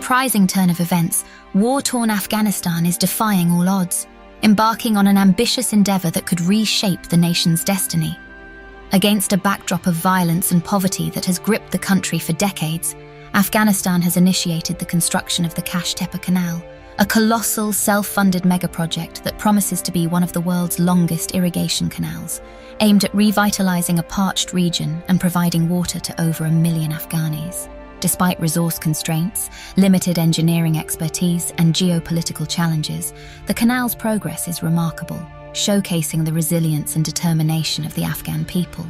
surprising turn of events, war-torn Afghanistan is defying all odds, embarking on an ambitious endeavor that could reshape the nation's destiny. Against a backdrop of violence and poverty that has gripped the country for decades, Afghanistan has initiated the construction of the Tepa Canal, a colossal self-funded megaproject that promises to be one of the world's longest irrigation canals, aimed at revitalizing a parched region and providing water to over 1 million Afghanis. Despite resource constraints, limited engineering expertise, and geopolitical challenges, the canal's progress is remarkable, showcasing the resilience and determination of the Afghan people.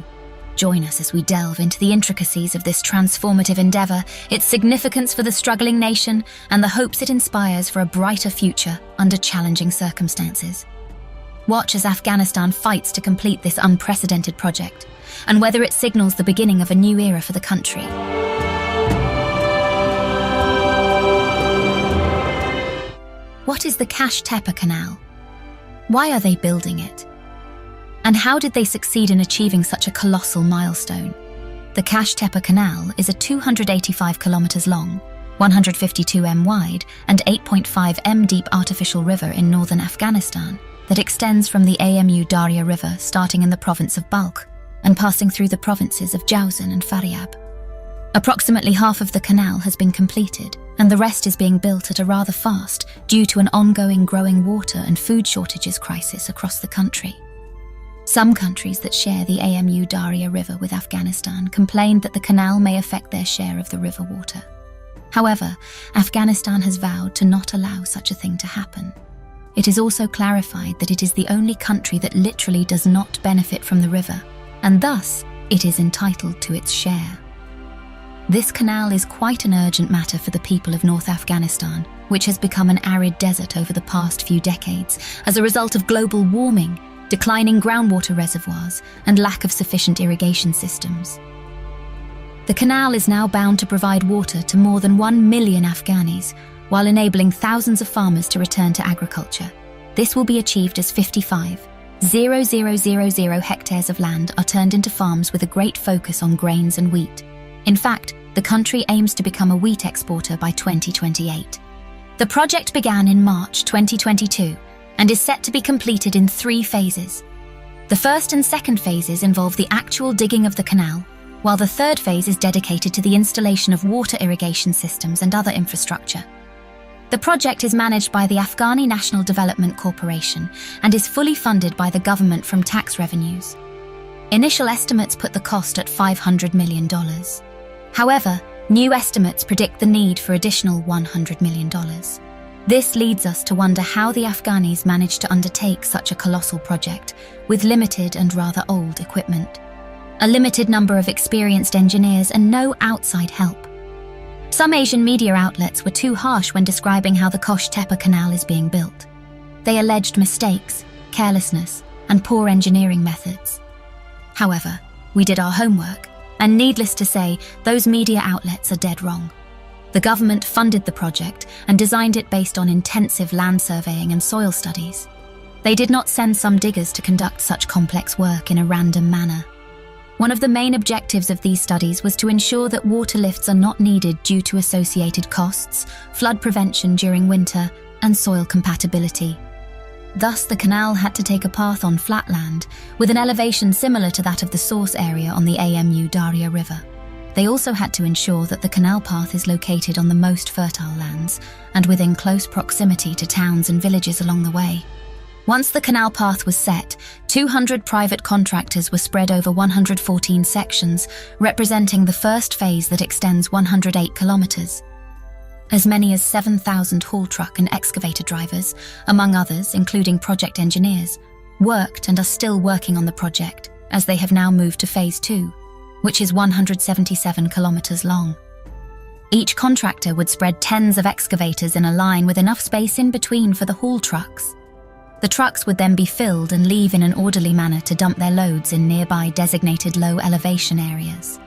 Join us as we delve into the intricacies of this transformative endeavor, its significance for the struggling nation, and the hopes it inspires for a brighter future under challenging circumstances. Watch as Afghanistan fights to complete this unprecedented project, and whether it signals the beginning of a new era for the country. What is the Tepa Canal? Why are they building it? And how did they succeed in achieving such a colossal milestone? The Tepa Canal is a 285 kilometers long, 152 m wide, and 8.5 m deep artificial river in northern Afghanistan that extends from the Amu Darya River starting in the province of Balkh and passing through the provinces of Jawzan and Faryab. Approximately half of the canal has been completed, and the rest is being built at a rather fast due to an ongoing growing water and food shortages crisis across the country. Some countries that share the Amu Darya River with Afghanistan complained that the canal may affect their share of the river water. However, Afghanistan has vowed to not allow such a thing to happen. It is also clarified that it is the only country that literally does not benefit from the river, and thus it is entitled to its share. This canal is quite an urgent matter for the people of North Afghanistan, which has become an arid desert over the past few decades as a result of global warming, declining groundwater reservoirs, and lack of sufficient irrigation systems. The canal is now bound to provide water to more than 1 million Afghanis, while enabling thousands of farmers to return to agriculture. This will be achieved as 55,000 hectares of land are turned into farms with a great focus on grains and wheat. In fact, the country aims to become a wheat exporter by 2028. The project began in March 2022 and is set to be completed in 3 phases. The first and second phases involve the actual digging of the canal, while the third phase is dedicated to the installation of water irrigation systems and other infrastructure. The project is managed by the Afghani National Development Corporation and is fully funded by the government from tax revenues. Initial estimates put the cost at $500 million. However, new estimates predict the need for additional $100 million. This leads us to wonder how the Afghanis managed to undertake such a colossal project with limited and rather old equipment, a limited number of experienced engineers, and no outside help. Some Asian media outlets were too harsh when describing how the Tepa Canal is being built. They alleged mistakes, carelessness, and poor engineering methods. However, we did our homework, and needless to say, those media outlets are dead wrong. The government funded the project and designed it based on intensive land surveying and soil studies. They did not send some diggers to conduct such complex work in a random manner. One of the main objectives of these studies was to ensure that water lifts are not needed due to associated costs, flood prevention during winter, and soil compatibility. Thus, the canal had to take a path on flat land, with an elevation similar to that of the source area on the Amu Darya River. They also had to ensure that the canal path is located on the most fertile lands and within close proximity to towns and villages along the way. Once the canal path was set, 200 private contractors were spread over 114 sections, representing the first phase that extends 108 kilometers. As many as 7,000 haul truck and excavator drivers, among others, including project engineers, worked and are still working on the project, as they have now moved to Phase 2, which is 177 kilometers long. Each contractor would spread tens of excavators in a line with enough space in between for the haul trucks. The trucks would then be filled and leave in an orderly manner to dump their loads in nearby designated low elevation areas.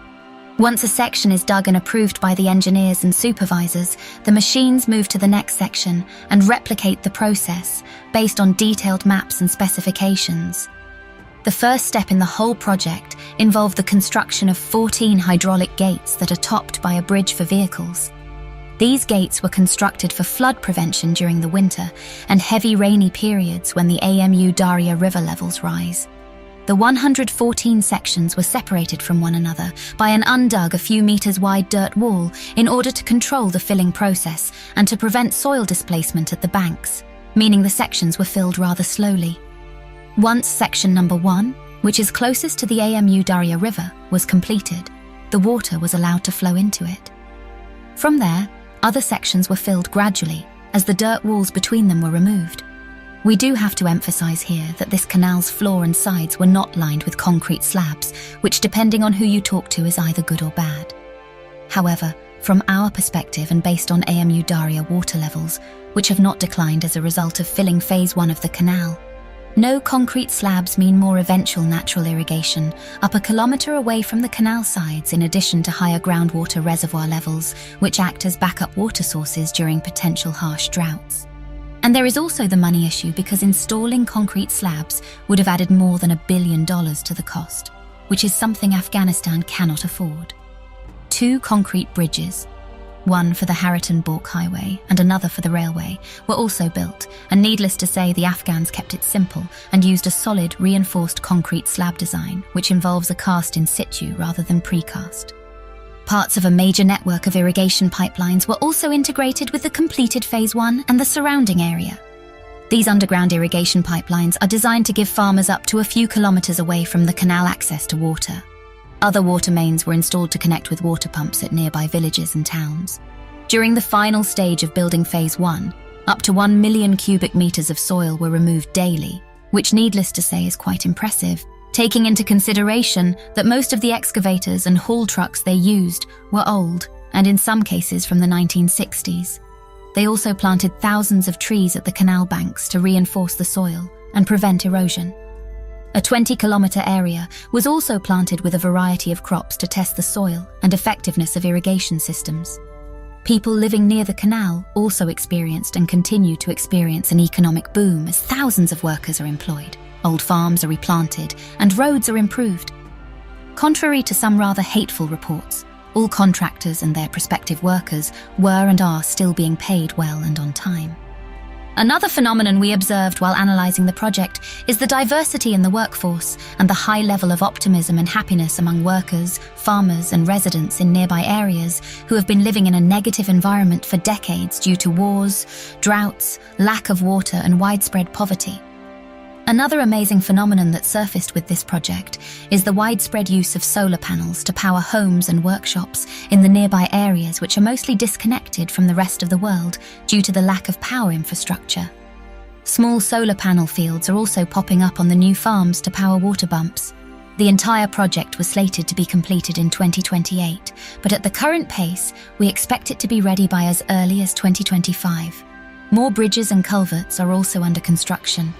Once a section is dug and approved by the engineers and supervisors, the machines move to the next section and replicate the process based on detailed maps and specifications. The first step in the whole project involved the construction of 14 hydraulic gates that are topped by a bridge for vehicles. These gates were constructed for flood prevention during the winter and heavy rainy periods when the Amu Darya River levels rise. The 114 sections were separated from one another by an undug a few meters wide dirt wall in order to control the filling process and to prevent soil displacement at the banks, meaning the sections were filled rather slowly. Once section number 1, which is closest to the Amu Darya River, was completed, the water was allowed to flow into it. From there, other sections were filled gradually as the dirt walls between them were removed. We do have to emphasize here that this canal's floor and sides were not lined with concrete slabs, which depending on who you talk to is either good or bad. However, from our perspective and based on Amu Darya water levels, which have not declined as a result of filling phase 1 of the canal, no concrete slabs mean more eventual natural irrigation up a kilometre away from the canal sides, in addition to higher groundwater reservoir levels, which act as backup water sources during potential harsh droughts. And there is also the money issue, because installing concrete slabs would have added more than $1 billion to the cost, which is something Afghanistan cannot afford. 2 concrete bridges, one for the Haraton-Balk highway and another for the railway, were also built, and needless to say the Afghans kept it simple and used a solid, reinforced concrete slab design, which involves a cast in situ rather than precast. Parts of a major network of irrigation pipelines were also integrated with the completed Phase 1 and the surrounding area. These underground irrigation pipelines are designed to give farmers up to a few kilometers away from the canal access to water. Other water mains were installed to connect with water pumps at nearby villages and towns. During the final stage of building Phase 1, up to 1 million cubic meters of soil were removed daily, which needless to say is quite impressive, taking into consideration that most of the excavators and haul trucks they used were old, and in some cases from the 1960s. They also planted thousands of trees at the canal banks to reinforce the soil and prevent erosion. A 20-kilometer area was also planted with a variety of crops to test the soil and effectiveness of irrigation systems. People living near the canal also experienced and continue to experience an economic boom as thousands of workers are employed, old farms are replanted, and roads are improved. Contrary to some rather hateful reports, all contractors and their prospective workers were and are still being paid well and on time. Another phenomenon we observed while analysing the project is the diversity in the workforce and the high level of optimism and happiness among workers, farmers and residents in nearby areas who have been living in a negative environment for decades due to wars, droughts, lack of water and widespread poverty. Another amazing phenomenon that surfaced with this project is the widespread use of solar panels to power homes and workshops in the nearby areas, which are mostly disconnected from the rest of the world due to the lack of power infrastructure. Small solar panel fields are also popping up on the new farms to power water bumps. The entire project was slated to be completed in 2028, but at the current pace, we expect it to be ready by as early as 2025. More bridges and culverts are also under construction.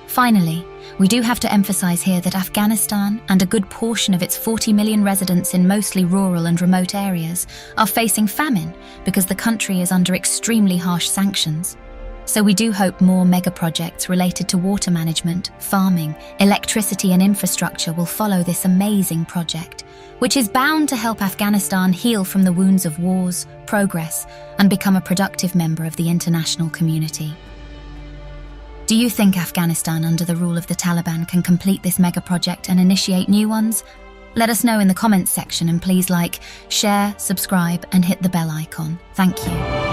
Finally, we do have to emphasize here that Afghanistan and a good portion of its 40 million residents in mostly rural and remote areas are facing famine because the country is under extremely harsh sanctions. So we do hope more mega projects related to water management, farming, electricity and infrastructure will follow this amazing project, which is bound to help Afghanistan heal from the wounds of wars, progress, and become a productive member of the international community. Do you think Afghanistan under the rule of the Taliban can complete this mega project and initiate new ones? Let us know in the comments section, and please like, share, subscribe and hit the bell icon. Thank you.